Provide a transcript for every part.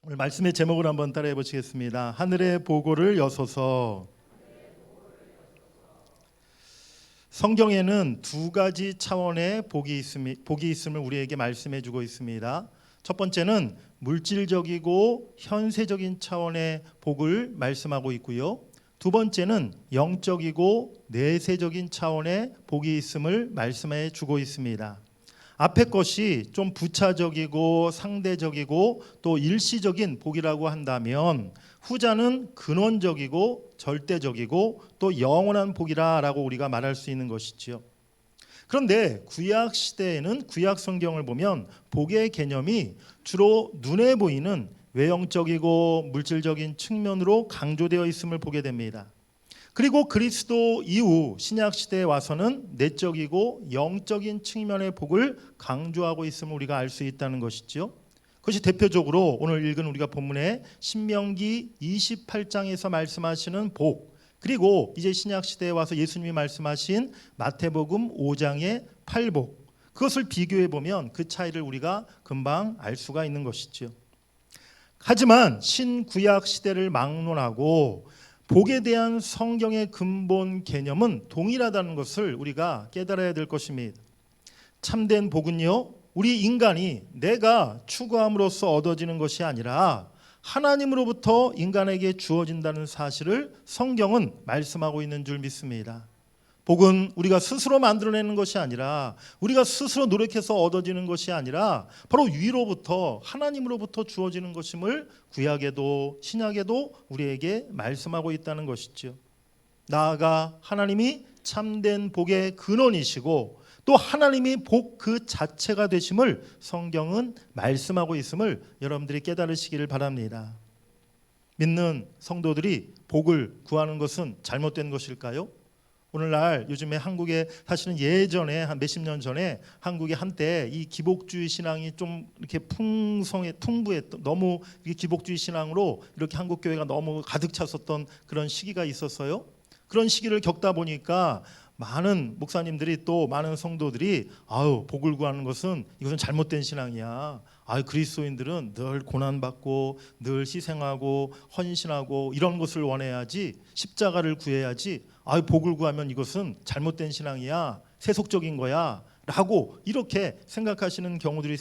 오늘 말씀의 제목을 한번 따라해 보시겠습니다. 하늘의 보고를 여소서. 성경에는 두 가지 차원의 복이 있음을 우리에게 말씀해 주고 있습니다. 첫 번째는 물질적이고 현세적인 차원의 복을 말씀하고 있고요. 두 번째는 영적이고 내세적인 차원의 복이 있음을 말씀해 주고 있습니다. 앞에 것이 좀 부차적이고 상대적이고 또 일시적인 복이라고 한다면 후자는 근원적이고 절대적이고 또 영원한 복이라고 우리가 말할 수 있는 것이지요. 그런데 구약 시대에는 구약 성경을 보면 복의 개념이 주로 눈에 보이는 외형적이고 물질적인 측면으로 강조되어 있음을 보게 됩니다. 그리고 그리스도 이후 신약 시대에 와서는 내적이고 영적인 측면의 복을 강조하고 있음을 우리가 알 수 있다는 것이죠. 그것이 대표적으로 오늘 읽은 우리가 본문의 신명기 28장에서 말씀하시는 복, 그리고 이제 신약 시대에 와서 예수님이 말씀하신 마태복음 5장의 팔복, 그것을 비교해 보면 그 차이를 우리가 금방 알 수가 있는 것이죠. 하지만 신구약 시대를 막론하고 복에 대한 성경의 근본 개념은 동일하다는 것을 우리가 깨달아야 될 것입니다. 참된 복은요, 우리 인간이 내가 추구함으로써 얻어지는 것이 아니라 하나님으로부터 인간에게 주어진다는 사실을 성경은 말씀하고 있는 줄 믿습니다. 복은 우리가 스스로 만들어내는 것이 아니라 우리가 스스로 노력해서 얻어지는 것이 아니라 바로 위로부터 하나님으로부터 주어지는 것임을 구약에도 신약에도 우리에게 말씀하고 있다는 것이죠. 나아가 하나님이 참된 복의 근원이시고 또 하나님이 복 그 자체가 되심을 성경은 말씀하고 있음을 여러분들이 깨달으시기를 바랍니다. 믿는 성도들이 복을 구하는 것은 잘못된 것일까요? 오늘날 요즘에 한국에 사실은 예전에 한 몇십 년 전에 한국에 한때 이 기복주의 신앙이 좀 이렇게 풍부했던, 너무 기복주의 신앙으로 이렇게 한국 교회가 너무 가득 찼었던 그런 시기가 있었어요. 그런 시기를 겪다 보니까 많은 목사님들이 또 많은 성도들이 복을 구하는 것은 이것은 잘못된 신앙이야. 그리스도인들은 늘 고난받고 늘 희생하고 헌신하고 이런 것을 원해야지, 십자가를 구해야지, 복을 구하면 이것은 잘못된 신앙이야, 세속적인 거야 라고 이렇게 생각하시는 경우들이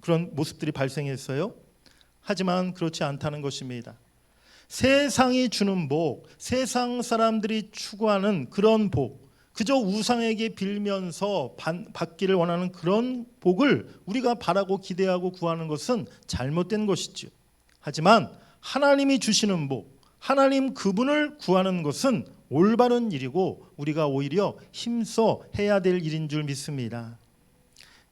그런 모습들이 발생했어요. 하지만 그렇지 않다는 것입니다. 세상이 주는 복, 세상 사람들이 추구하는 그런 복, 그저 우상에게 빌면서 받기를 원하는 그런 복을 우리가 바라고 기대하고 구하는 것은 잘못된 것이죠. 하지만 하나님이 주시는 복, 하나님 그분을 구하는 것은 올바른 일이고 우리가 오히려 힘써 해야 될 일인 줄 믿습니다.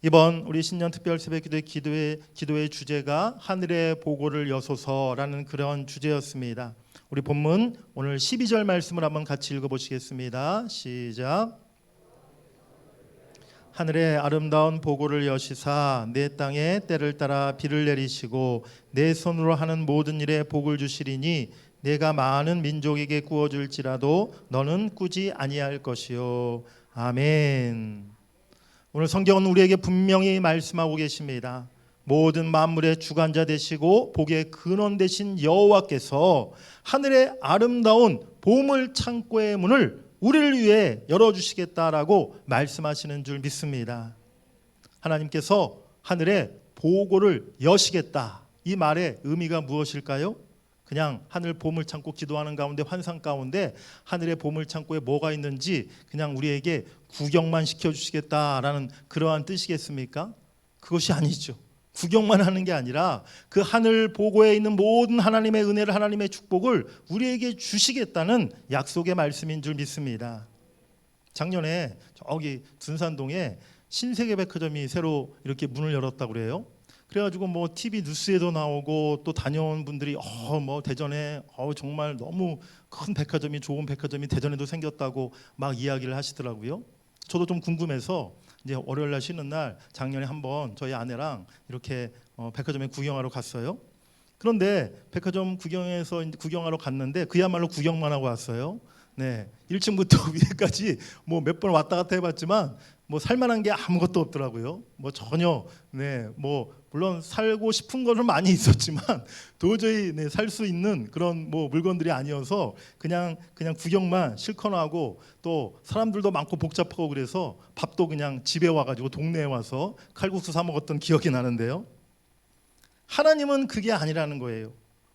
이번 우리 신년 특별 새벽 기도의 주제가 하늘의 보고를 여소서라는 그런 주제였습니다. 우리 본문 오늘 12절 말씀을 한번 같이 읽어보시겠습니다. 시작. 하늘의 아름다운 보고를 여시사 내 땅에 때를 따라 비를 내리시고 내 손으로 하는 모든 일에 복을 주시리니 내가 많은 민족에게 구워줄지라도 너는 꾸지 아니할 것이요. 아멘. 오늘 성경은 우리에게 분명히 말씀하고 계십니다. 모든 만물의 주관자 되시고 복의 근원 되신 여호와께서 하늘의 아름다운 보물 창고의 문을 우리를 위해 열어주시겠다라고 말씀하시는 줄 믿습니다. 하나님께서 하늘의 보고를 여시겠다, 이 말의 의미가 무엇일까요? 그냥 하늘 보물창고 기도하는 가운데, 환상 가운데 하늘의 보물창고에 뭐가 있는지 그냥 우리에게 구경만 시켜주시겠다라는 그러한 뜻이겠습니까? 그것이 아니죠. 구경만 하는 게 아니라 그 하늘 보고에 있는 모든 하나님의 은혜를, 하나님의 축복을 우리에게 주시겠다는 약속의 말씀인 줄 믿습니다. 작년에 저기 둔산동에 신세계백화점이 새로 이렇게 문을 열었다고 그래요. 그래가지고 뭐 TV 뉴스에도 나오고 또 다녀온 분들이 대전에 정말 너무 큰 백화점이, 좋은 백화점이 대전에도 생겼다고 막 이야기를 하시더라고요. 저도 좀 궁금해서 이제 월요일 날 쉬는 날 작년에 한번 저희 아내랑 이렇게 백화점에 구경하러 갔어요. 그런데 백화점 구경하러 갔는데 그야말로 구경만 하고 왔어요. 네, 1층부터 위에까지 뭐 몇 번 왔다 갔다 해봤지만 뭐 살만한 게 아무것도 없더라고요. 뭐 전혀 뭐 물론 살고 싶은 거는 많이 있었지만 도저히 살 수 있는 그런 뭐 물건들이 아니어서 그냥 구경만 실컷 하고, 또 사람들도 많고 복잡하고 그래서 밥도 그냥 집에 와가지고 동네에 와서 칼국수 사 먹었던 기억이 나는데요. 하나님은 그게 아니라는 거예요.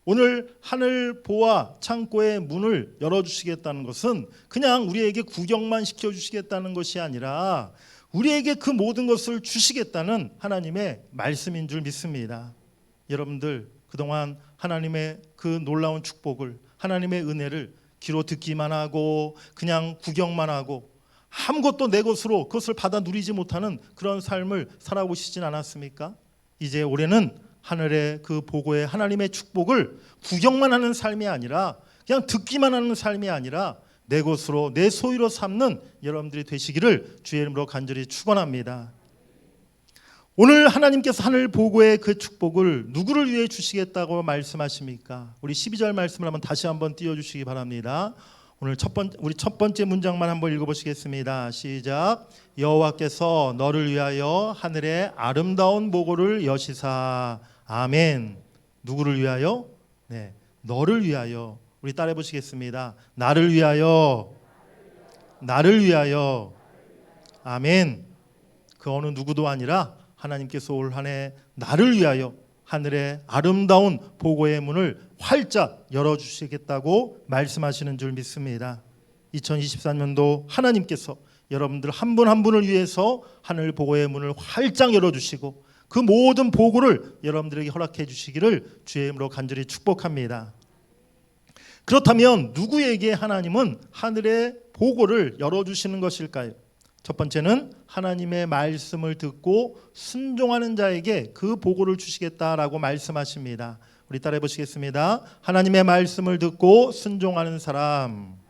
오늘 하늘 보아 창고의 문을 열어주시겠다는 것은 그냥 우리에게 구경만 시켜주시겠다는 것이 아니라 우리에게 그 모든 것을 주시겠다는 하나님의 말씀인 줄 믿습니다. 여러분들 그동안 하나님의 그 놀라운 축복을, 하나님의 은혜를 귀로 듣기만 하고 그냥 구경만 하고 아무것도 내 것으로 그것을 받아 누리지 못하는 그런 삶을 살아오시진 않았습니까? 이제 올해는 하늘의 그 보고의 하나님의 축복을 구경만 하는 삶이 아니라 그냥 듣기만 하는 삶이 아니라 내 것으로 내 소유로 삼는 여러분들이 되시기를 주의 이름으로 간절히 축원합니다. 오늘 하나님께서 하늘 보고의 그 축복을 누구를 위해 주시겠다고 말씀하십니까? 우리 12절 말씀을 다시 한번 띄워주시기 바랍니다. 오늘 우리 첫 번째 문장만 한번 읽어보시겠습니다. 시작. 여호와께서 너를 위하여 하늘의 아름다운 보고를 여시사. 아멘. 누구를 위하여? 네, 너를 위하여. 우리 따라해 보시겠습니다. 나를 위하여. 나를 위하여. 아멘. 그 어느 누구도 아니라 하나님께서 올 한 해 나를 위하여 하늘의 아름다운 보고의 문을 활짝 열어주시겠다고 말씀하시는 줄 믿습니다. 2024년도 하나님께서 여러분들 한 분 한 분을 위해서 하늘 보고의 문을 활짝 열어주시고 그 모든 보고를 여러분들에게 허락해 주시기를 주의 이름으로 간절히 축복합니다. 그렇다면 누구에게 하나님은 하늘의 보고를 열어주시는 것일까요? 첫 번째는 하나님의 말씀을 듣고 순종하는 자에게 그 보고를 주시겠다라고 말씀하십니다. 우리 따라해 보시겠습니다. 하나님의 말씀을 듣고 순종하는 사람.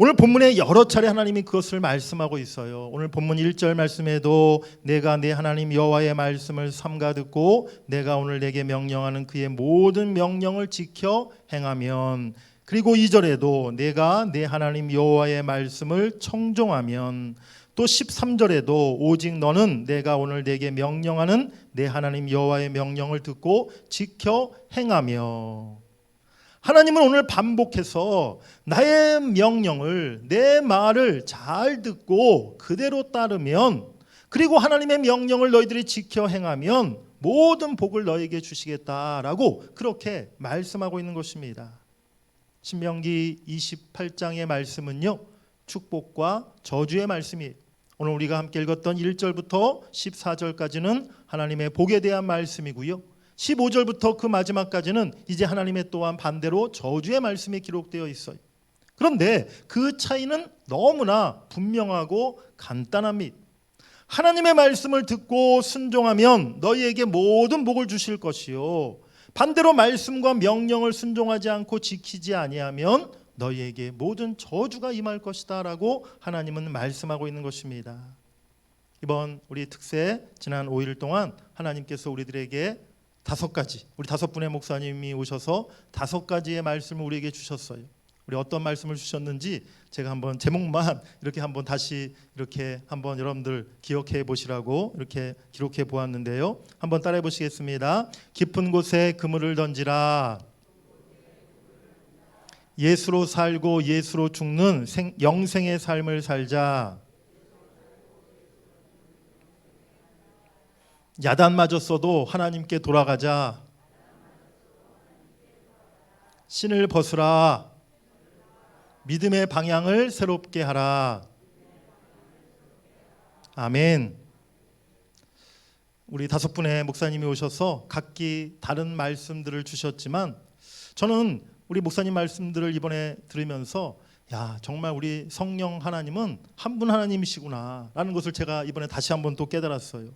오늘 본문에 여러 차례 하나님이 그것을 말씀하고 있어요. 오늘 본문 1절 말씀에도 내가 내 하나님 여호와의 말씀을 삼가 듣고 내가 오늘 내게 명령하는 그의 모든 명령을 지켜 행하면, 그리고 2절에도 내가 내 하나님 여호와의 말씀을 청종하면, 또 13절에도 오직 너는 내가 오늘 내게 명령하는 내 하나님 여호와의 명령을 듣고 지켜 행하며. 하나님은 오늘 반복해서 나의 명령을, 내 말을 잘 듣고 그대로 따르면, 그리고 하나님의 명령을 너희들이 지켜 행하면 모든 복을 너에게 주시겠다라고 그렇게 말씀하고 있는 것입니다. 신명기 28장의 말씀은요, 축복과 저주의 말씀이에요. 오늘 우리가 함께 읽었던 1절부터 14절까지는 하나님의 복에 대한 말씀이고요, 15절부터 그 마지막까지는 이제 하나님의 또한 반대로 저주의 말씀이 기록되어 있어요. 그런데 그 차이는 너무나 분명하고 간단합니다. 하나님의 말씀을 듣고 순종하면 너희에게 모든 복을 주실 것이요, 반대로 말씀과 명령을 순종하지 않고 지키지 아니하면 너희에게 모든 저주가 임할 것이다 라고 하나님은 말씀하고 있는 것입니다. 이번 우리 특세 지난 5일 동안 하나님께서 우리들에게 5가지, 우리 5분의 목사님이 오셔서 5가지의 말씀을 우리에게 주셨어요. 우리 어떤 말씀을 주셨는지 제가 한번 제목만 이렇게 한번 다시 이렇게 한번 여러분들 기억해 보시라고 이렇게 기록해 보았는데요. 한번 따라해 보시겠습니다. 깊은 곳에 그물을 던지라. 예수로 살고 예수로 죽는 영생의 삶을 살자. 야단 맞았어도 하나님께 돌아가자. 신을 벗으라. 믿음의 방향을 새롭게 하라. 아멘. 우리 5분의 목사님이 오셔서 각기 다른 말씀들을 주셨지만 저는 우리 목사님 말씀들을 이번에 들으면서 야, 정말 우리 성령 하나님은 한 분 하나님이시구나 라는 것을 제가 이번에 다시 한번 또 깨달았어요.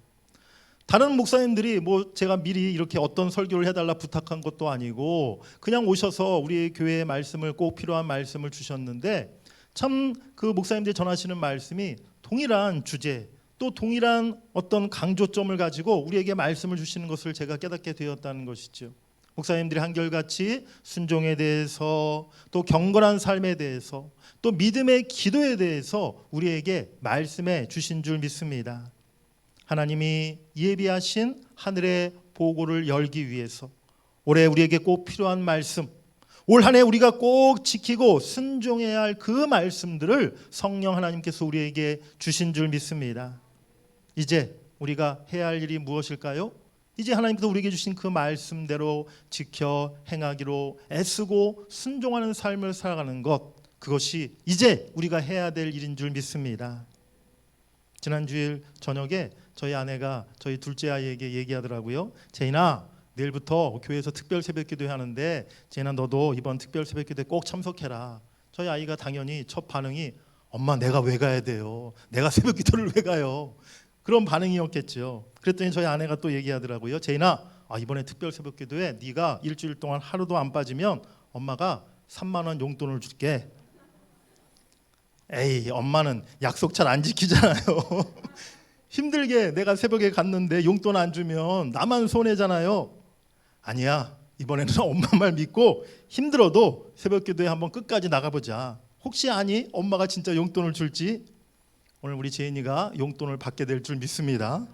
다른 목사님들이 뭐 제가 미리 이렇게 어떤 설교를 해달라 부탁한 것도 아니고 그냥 오셔서 우리 교회의 말씀을, 꼭 필요한 말씀을 주셨는데, 참 그 목사님들이 전하시는 말씀이 동일한 주제, 또 동일한 어떤 강조점을 가지고 우리에게 말씀을 주시는 것을 제가 깨닫게 되었다는 것이죠. 목사님들이 한결같이 순종에 대해서, 또 경건한 삶에 대해서, 또 믿음의 기도에 대해서 우리에게 말씀해 주신 줄 믿습니다. 하나님이 예비하신 하늘의 보고를 열기 위해서 올해 우리에게 꼭 필요한 말씀, 올 한 해 우리가 꼭 지키고 순종해야 할 그 말씀들을 성령 하나님께서 우리에게 주신 줄 믿습니다. 이제 우리가 해야 할 일이 무엇일까요? 이제 하나님께서 우리에게 주신 그 말씀대로 지켜 행하기로 애쓰고 순종하는 삶을 살아가는 것, 그것이 이제 우리가 해야 될 일인 줄 믿습니다. 지난 주일 저녁에 저희 아내가 저희 둘째 아이에게 얘기하더라고요. 제인아, 내일부터 교회에서 특별 새벽기도 하는데 제인아 너도 이번 특별 새벽기도에 꼭 참석해라. 저희 아이가 당연히 첫 반응이 엄마 내가 왜 가야 돼요? 내가 새벽기도를 왜 가요? 그런 반응이었겠죠. 그랬더니 저희 아내가 또 얘기하더라고요. 제인아, 이번에 특별 새벽기도에 네가 일주일 동안 하루도 안 빠지면 엄마가 3만 원 용돈을 줄게. 에이, 엄마는 약속 잘 안 지키잖아요. 힘들게 내가 새벽에 갔는데 용돈 안 주면 나만 손해잖아요. 아니야, 이번에는 엄마 말 믿고 힘들어도 새벽기도에 한번 끝까지 나가보자. 혹시 아니 엄마가 진짜 용돈을 줄지? 오늘 우리 제인이가 용돈을 받게 될 줄 믿습니다.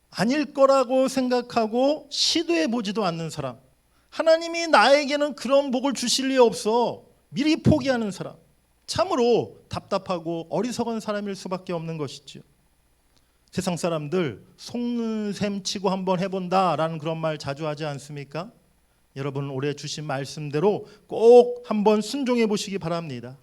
아닐 거라고 생각하고 시도해 보지도 않는 사람, 하나님이 나에게는 그런 복을 주실 리 없어 미리 포기하는 사람, 참으로 답답하고 어리석은 사람일 수밖에 없는 것이죠. 세상 사람들 속는 셈 치고 한번 해본다라는 그런 말 자주 하지 않습니까? 여러분 올해 주신 말씀대로 꼭 한번 순종해 보시기 바랍니다.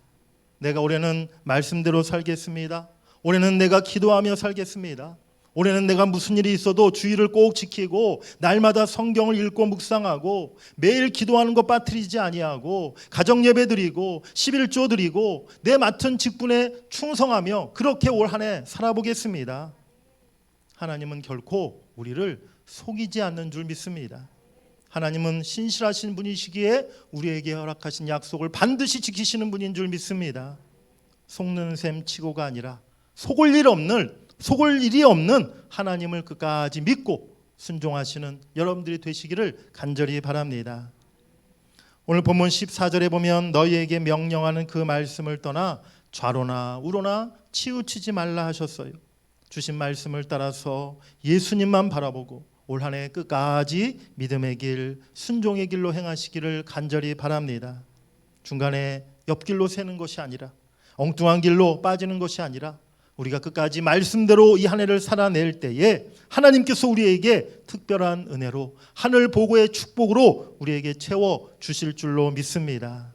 내가 올해는 말씀대로 살겠습니다. 올해는 내가 기도하며 살겠습니다. 올해는 내가 무슨 일이 있어도 주의를 꼭 지키고 날마다 성경을 읽고 묵상하고 매일 기도하는 것 빠뜨리지 아니하고 가정 예배 드리고 11조 드리고 내 맡은 직분에 충성하며 그렇게 올 한 해 살아보겠습니다. 하나님은 결코 우리를 속이지 않는 줄 믿습니다. 하나님은 신실하신 분이시기에 우리에게 허락하신 약속을 반드시 지키시는 분인 줄 믿습니다. 속는 셈 치고가 아니라 속을 일이 없는 하나님을 끝까지 믿고 순종하시는 여러분들이 되시기를 간절히 바랍니다. 오늘 본문 14절에 보면 너희에게 명령하는 그 말씀을 떠나 좌로나 우로나 치우치지 말라 하셨어요. 주신 말씀을 따라서 예수님만 바라보고 올 한 해 끝까지 믿음의 길, 순종의 길로 행하시기를 간절히 바랍니다. 중간에 옆길로 새는 것이 아니라 엉뚱한 길로 빠지는 것이 아니라 우리가 끝까지 말씀대로 이 한 해를 살아낼 때에 하나님께서 우리에게 특별한 은혜로 하늘 보고의 축복으로 우리에게 채워 주실 줄로 믿습니다.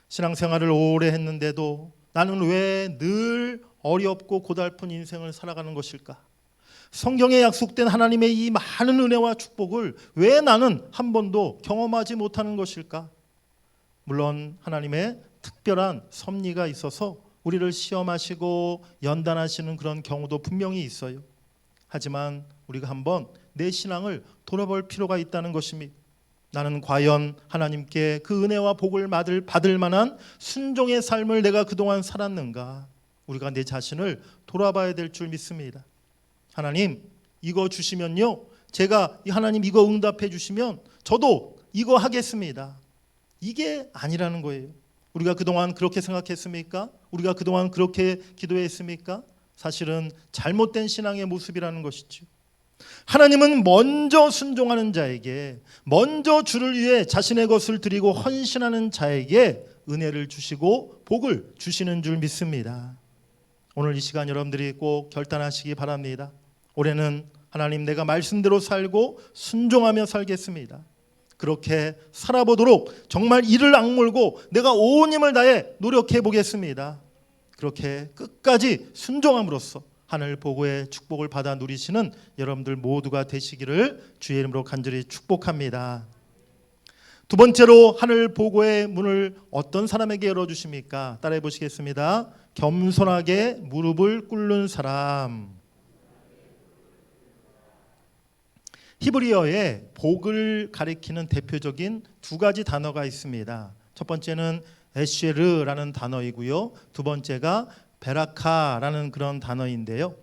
신앙생활을 오래 했는데도 나는 왜 늘 어렵고 고달픈 인생을 살아가는 것일까? 성경에 약속된 하나님의 이 많은 은혜와 축복을 왜 나는 한 번도 경험하지 못하는 것일까? 물론 하나님의 특별한 섭리가 있어서 우리를 시험하시고 연단하시는 그런 경우도 분명히 있어요. 하지만 우리가 한번 내 신앙을 돌아볼 필요가 있다는 것입니다. 나는 과연 하나님께 그 은혜와 복을 받을 만한 순종의 삶을 내가 그동안 살았는가? 우리가 내 자신을 돌아봐야 될 줄 믿습니다. 하나님 이거 주시면요, 제가 하나님 이거 응답해 주시면 저도 이거 하겠습니다. 이게 아니라는 거예요. 우리가 그동안 그렇게 생각했습니까? 우리가 그동안 그렇게 기도했습니까? 사실은 잘못된 신앙의 모습이라는 것이죠. 하나님은 먼저 순종하는 자에게, 먼저 주를 위해 자신의 것을 드리고 헌신하는 자에게 은혜를 주시고 복을 주시는 줄 믿습니다. 오늘 이 시간 여러분들이 꼭 결단하시기 바랍니다. 올해는 하나님 내가 말씀대로 살고 순종하며 살겠습니다. 그렇게 살아보도록 정말 이를 악물고 내가 온 힘을 다해 노력해 보겠습니다. 그렇게 끝까지 순종함으로써 하늘 보고의 축복을 받아 누리시는 여러분들 모두가 되시기를 주의 이름으로 간절히 축복합니다. 두 번째로 하늘 보고의 문을 어떤 사람에게 열어주십니까? 따라해 보시겠습니다. 겸손하게 무릎을 꿇는 사람. 히브리어에 복을 가리키는 대표적인 두 가지 단어가 있습니다. 첫 번째는 에쉐르라는 단어이고요. 두 번째가 베라카라는 그런 단어인데요.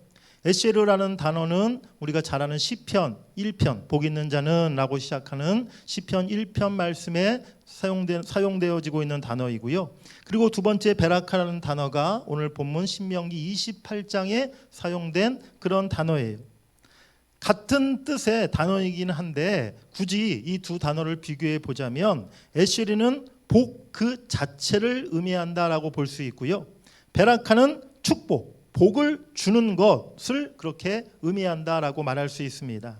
에쉐르라는 단어는 우리가 잘 아는 시편 1편 복 있는 자는 라고 시작하는 시편 1편 말씀에 사용되어지고 있는 단어이고요. 그리고 두 번째 베라카라는 단어가 오늘 본문 신명기 28장에 사용된 그런 단어예요. 같은 뜻의 단어이긴 한데 굳이 이 두 단어를 비교해 보자면 에쉐르는 복 그 자체를 의미한다라고 볼 수 있고요. 베라카는 축복, 복을 주는 것을 그렇게 의미한다라고 말할 수 있습니다.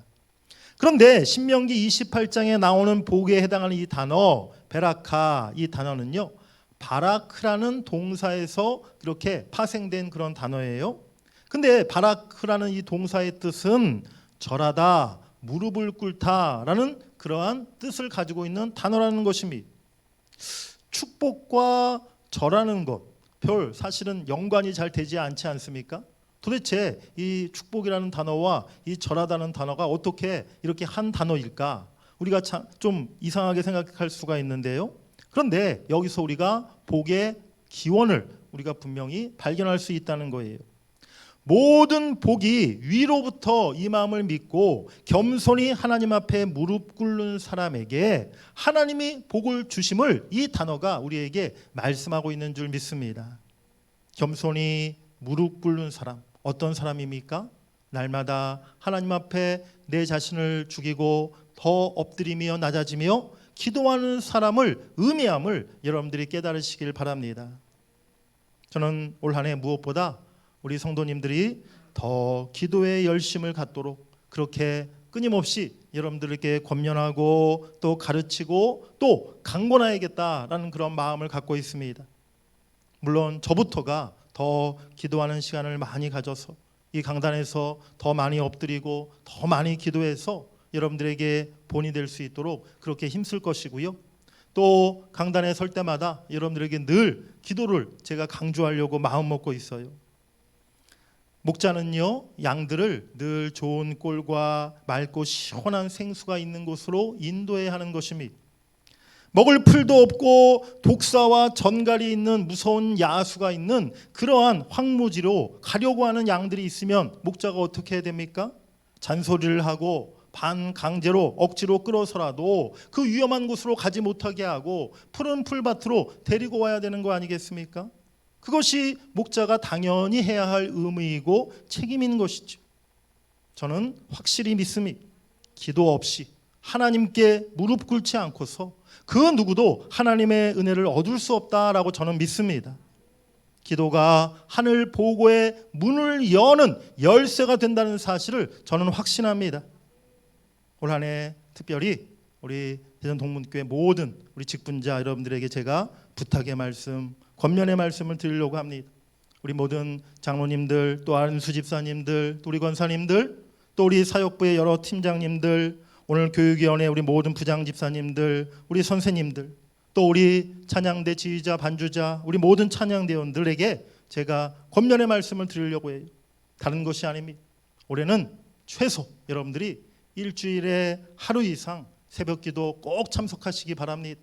그런데 신명기 28장에 나오는 복에 해당하는 이 단어 베라카, 이 단어는요 바라크라는 동사에서 그렇게 파생된 그런 단어예요. 근데 바라크라는 이 동사의 뜻은 절하다, 무릎을 꿇다라는 그러한 뜻을 가지고 있는 단어라는 것입니다. 축복과 절하는 것, 별 사실은 연관이 잘 되지 않지 않습니까? 도대체 이 축복이라는 단어와 이 절하다는 단어가 어떻게 이렇게 한 단어일까? 우리가 좀 이상하게 생각할 수가 있는데요. 그런데 여기서 우리가 복의 기원을 우리가 분명히 발견할 수 있다는 거예요. 모든 복이 위로부터 임함을 믿고 겸손히 하나님 앞에 무릎 꿇는 사람에게 하나님이 복을 주심을 이 단어가 우리에게 말씀하고 있는 줄 믿습니다. 겸손히 무릎 꿇는 사람, 어떤 사람입니까? 날마다 하나님 앞에 내 자신을 죽이고 더 엎드리며 낮아지며 기도하는 사람을 의미함을 여러분들이 깨달으시길 바랍니다. 저는 올 한 해 무엇보다 우리 성도님들이 더 기도의 열심을 갖도록 그렇게 끊임없이 여러분들에게 권면하고 또 가르치고 또 강권해야겠다라는 그런 마음을 갖고 있습니다. 물론 저부터가 더 기도하는 시간을 많이 가져서 이 강단에서 더 많이 엎드리고 더 많이 기도해서 여러분들에게 본이 될 수 있도록 그렇게 힘쓸 것이고요. 또 강단에 설 때마다 여러분들에게 늘 기도를 제가 강조하려고 마음 먹고 있어요. 목자는요 양들을 늘 좋은 꼴과 맑고 시원한 생수가 있는 곳으로 인도해야 하는 것입니다. 먹을 풀도 없고 독사와 전갈이 있는 무서운 야수가 있는 그러한 황무지로 가려고 하는 양들이 있으면 목자가 어떻게 해야 됩니까? 잔소리를 하고 반강제로 억지로 끌어서라도 그 위험한 곳으로 가지 못하게 하고 푸른 풀밭으로 데리고 와야 되는 거 아니겠습니까? 그것이 목자가 당연히 해야 할 의무이고 책임인 것이죠. 저는 확실히 믿습니다. 기도 없이 하나님께 무릎 꿇지 않고서 그 누구도 하나님의 은혜를 얻을 수 없다라고 저는 믿습니다. 기도가 하늘 보고의 문을 여는 열쇠가 된다는 사실을 저는 확신합니다. 올 한 해 특별히 우리 대전 동문교회 모든 우리 직분자 여러분들에게 제가 부탁의 말씀, 권면의 말씀을 드리려고 합니다. 우리 모든 장로님들, 또 안수 집사님들, 또 우리 권사님들, 또 우리 사역부의 여러 팀장님들, 오늘 교육위원회 우리 모든 부장 집사님들, 우리 선생님들, 또 우리 찬양대 지휘자, 반주자, 우리 모든 찬양대원들에게 제가 권면의 말씀을 드리려고 해요. 다른 것이 아닙니다. 올해는 최소 여러분들이 일주일에 하루 이상 새벽기도 꼭 참석하시기 바랍니다.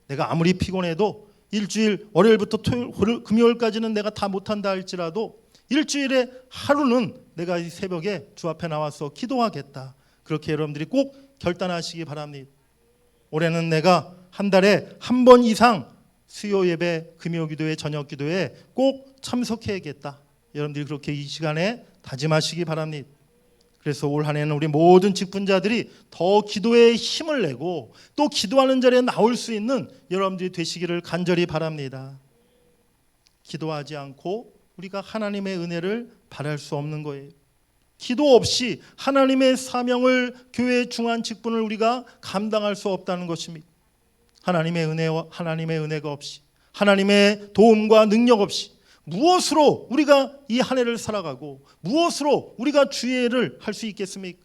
내가 아무리 피곤해도 일주일 월요일부터 토요일, 금요일까지는 내가 다 못한다 할지라도 일주일에 하루는 내가 이 새벽에 주 앞에 나와서 기도하겠다. 그렇게 여러분들이 꼭 결단하시기 바랍니다. 올해는 내가 한 달에 한 번 이상 수요 예배, 금요 기도회, 저녁 기도회 꼭 참석해야겠다. 여러분들이 그렇게 이 시간에 다짐하시기 바랍니다. 그래서 올 한 해는 우리 모든 직분자들이 더 기도에 힘을 내고 또 기도하는 자리에 나올 수 있는 여러분들이 되시기를 간절히 바랍니다. 기도하지 않고 우리가 하나님의 은혜를 바랄 수 없는 거예요. 기도 없이 하나님의 사명을, 교회의 중한 직분을 우리가 감당할 수 없다는 것입니다. 하나님의 은혜가 없이, 하나님의 도움과 능력 없이 무엇으로 우리가 이 한 해를 살아가고 무엇으로 우리가 주의를 할 수 있겠습니까?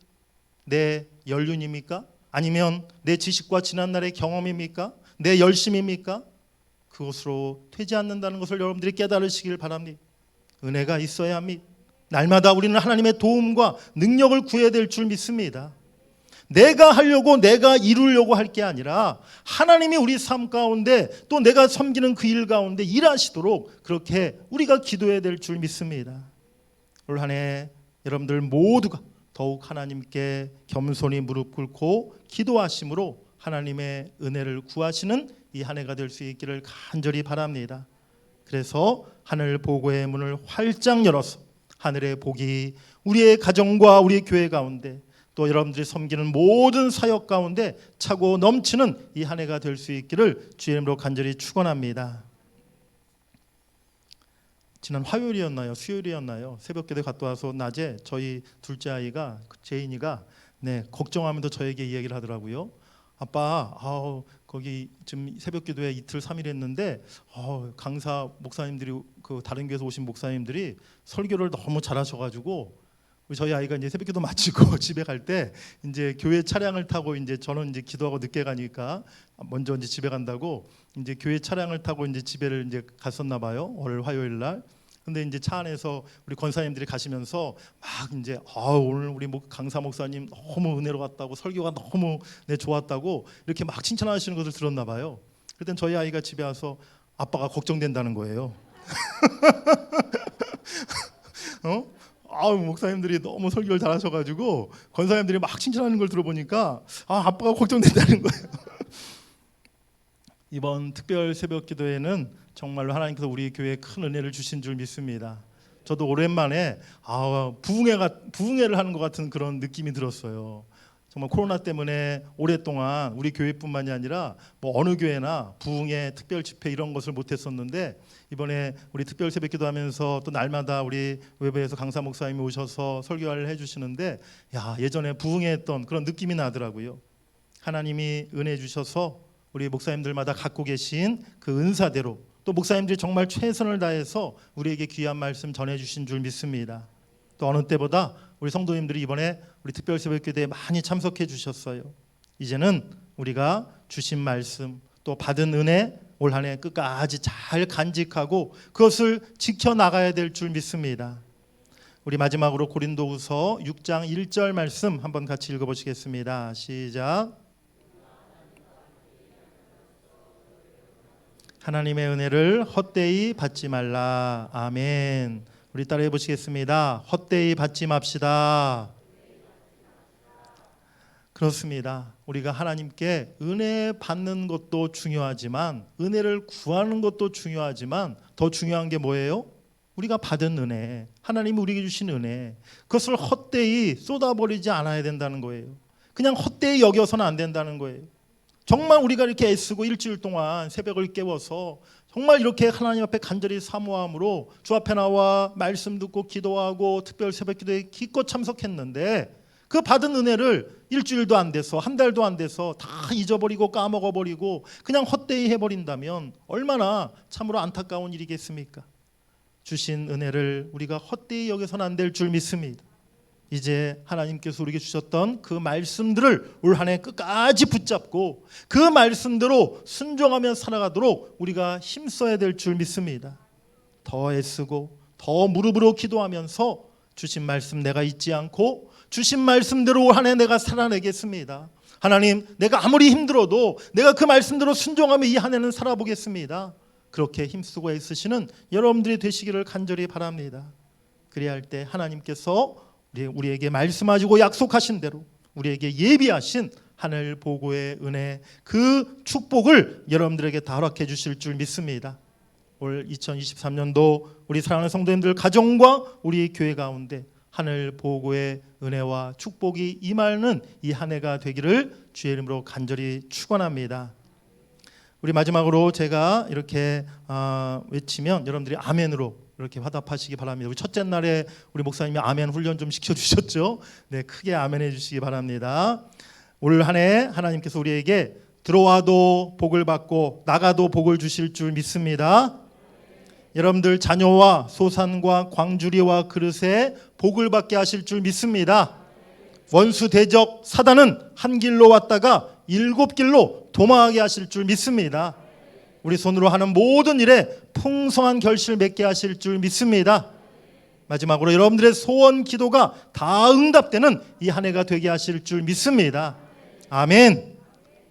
내 연륜입니까? 아니면 내 지식과 지난날의 경험입니까? 내 열심입니까? 그것으로 되지 않는다는 것을 여러분들이 깨달으시길 바랍니다. 은혜가 있어야 합니다. 날마다 우리는 하나님의 도움과 능력을 구해야 될 줄 믿습니다. 내가 하려고 내가 이루려고 할 게 아니라 하나님이 우리 삶 가운데 또 내가 섬기는 그 일 가운데 일하시도록 그렇게 우리가 기도해야 될 줄 믿습니다. 올 한 해 여러분들 모두가 더욱 하나님께 겸손히 무릎 꿇고 기도하심으로 하나님의 은혜를 구하시는 이 한 해가 될 수 있기를 간절히 바랍니다. 그래서 하늘 보고의 문을 활짝 열어서 하늘의 복이 우리의 가정과 우리의 교회 가운데 또 여러분들이 섬기는 모든 사역 가운데 차고 넘치는 이 한 해가 될 수 있기를 주의 이름으로 간절히 축원합니다. 지난 화요일이었나요? 수요일이었나요? 새벽기도 갔다 와서 낮에 저희 둘째 아이가 제인이가 걱정하면서 저에게 이야기를 하더라고요. 아빠, 거기 지금 새벽기도에 이틀 3일 했는데 강사 목사님들이 그 다른 교회에서 오신 목사님들이 설교를 너무 잘하셔가지고 저희 아이가 이제 새벽기도 마치고 집에 갈 때 이제 교회 차량을 타고 이제 저는 이제 기도하고 늦게 가니까 먼저 이제 집에 간다고 이제 교회 차량을 타고 이제 집에를 이제 갔었나 봐요. 오늘 화요일 날. 근데 이제 차 안에서 우리 권사님들이 가시면서 막 이제 오늘 우리 강사 목사님 너무 은혜로웠다고 설교가 너무 좋았다고 이렇게 막 칭찬하시는 것을 들었나 봐요. 그랬더니 저희 아이가 집에 와서 아빠가 걱정된다는 거예요. 목사님들이 너무 설교를 잘하셔가지고 권사님들이 막 칭찬하는 걸 들어보니까 아빠가 걱정된다는 거예요. 이번 특별 새벽 기도회는 정말로 하나님께서 우리 교회에 큰 은혜를 주신 줄 믿습니다. 저도 오랜만에 부흥회를 하는 것 같은 그런 느낌이 들었어요. 정말 코로나 때문에 오랫동안 우리 교회뿐만이 아니라 뭐 어느 교회나 부흥회, 특별 집회 이런 것을 못했었는데 이번에 우리 특별 새벽 기도하면서 또 날마다 우리 외부에서 강사 목사님이 오셔서 설교를 해주시는데 예전에 부흥회 했던 그런 느낌이 나더라고요. 하나님이 은혜 주셔서 우리 목사님들마다 갖고 계신 그 은사대로 또 목사님들이 정말 최선을 다해서 우리에게 귀한 말씀 전해주신 줄 믿습니다. 또 어느 때보다 우리 성도님들이 이번에 우리 특별 새벽 기도에 많이 참석해 주셨어요. 이제는 우리가 주신 말씀 또 받은 은혜 올 한 해 끝까지 잘 간직하고 그것을 지켜나가야 될 줄 믿습니다. 우리 마지막으로 고린도후서 6장 1절 말씀 한번 같이 읽어보시겠습니다. 시작. 하나님의 은혜를 헛되이 받지 말라. 아멘. 우리 따라해 보시겠습니다. 헛되이 받지 맙시다. 그렇습니다. 우리가 하나님께 은혜 받는 것도 중요하지만 은혜를 구하는 것도 중요하지만 더 중요한 게 뭐예요? 우리가 받은 은혜, 하나님이 우리에게 주신 은혜, 그것을 헛되이 쏟아버리지 않아야 된다는 거예요. 그냥 헛되이 여겨서는 안 된다는 거예요. 정말 우리가 이렇게 애쓰고 일주일 동안 새벽을 깨워서 정말 이렇게 하나님 앞에 간절히 사모함으로 주 앞에 나와 말씀 듣고 기도하고 특별 새벽 기도에 기껏 참석했는데 그 받은 은혜를 일주일도 안 돼서 한 달도 안 돼서 다 잊어버리고 까먹어버리고 그냥 헛되이 해버린다면 얼마나 참으로 안타까운 일이겠습니까? 주신 은혜를 우리가 헛되이 여겨서는 안 될 줄 믿습니다. 이제 하나님께서 우리에게 주셨던 그 말씀들을 올 한 해 끝까지 붙잡고 그 말씀대로 순종하며 살아가도록 우리가 힘써야 될 줄 믿습니다. 더 애쓰고 더 무릎으로 기도하면서 주신 말씀 내가 잊지 않고 주신 말씀대로 올 한 해 내가 살아내겠습니다. 하나님, 내가 아무리 힘들어도 내가 그 말씀대로 순종하며 이 한 해는 살아보겠습니다. 그렇게 힘쓰고 애쓰시는 여러분들이 되시기를 간절히 바랍니다. 그래야 할 때 하나님께서 우리에게 말씀하시고 약속하신 대로 우리에게 예비하신 하늘 보고의 은혜, 그 축복을 여러분들에게 다 허락해 주실 줄 믿습니다. 올 2023년도 우리 사랑하는 성도님들 가정과 우리 교회 가운데 하늘 보고의 은혜와 축복이 임하는 이 한 해가 되기를 주의 이름으로 간절히 축원합니다. 우리 마지막으로 제가 이렇게 외치면 여러분들이 아멘으로 이렇게 화답하시기 바랍니다. 우리 첫째 날에 우리 목사님이 아멘 훈련 좀 시켜주셨죠? 네, 크게 아멘 해주시기 바랍니다. 올 한 해 하나님께서 우리에게 들어와도 복을 받고 나가도 복을 주실 줄 믿습니다. 여러분들 자녀와 소산과 광주리와 그릇에 복을 받게 하실 줄 믿습니다. 원수 대적 사단은 한 길로 왔다가 7길로 도망하게 하실 줄 믿습니다. 우리 손으로 하는 모든 일에 풍성한 결실을 맺게 하실 줄 믿습니다. 마지막으로 여러분들의 소원 기도가 다 응답되는 이 한 해가 되게 하실 줄 믿습니다. 아멘.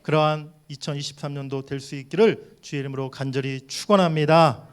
그러한 2023년도 될 수 있기를 주의 이름으로 간절히 축원합니다.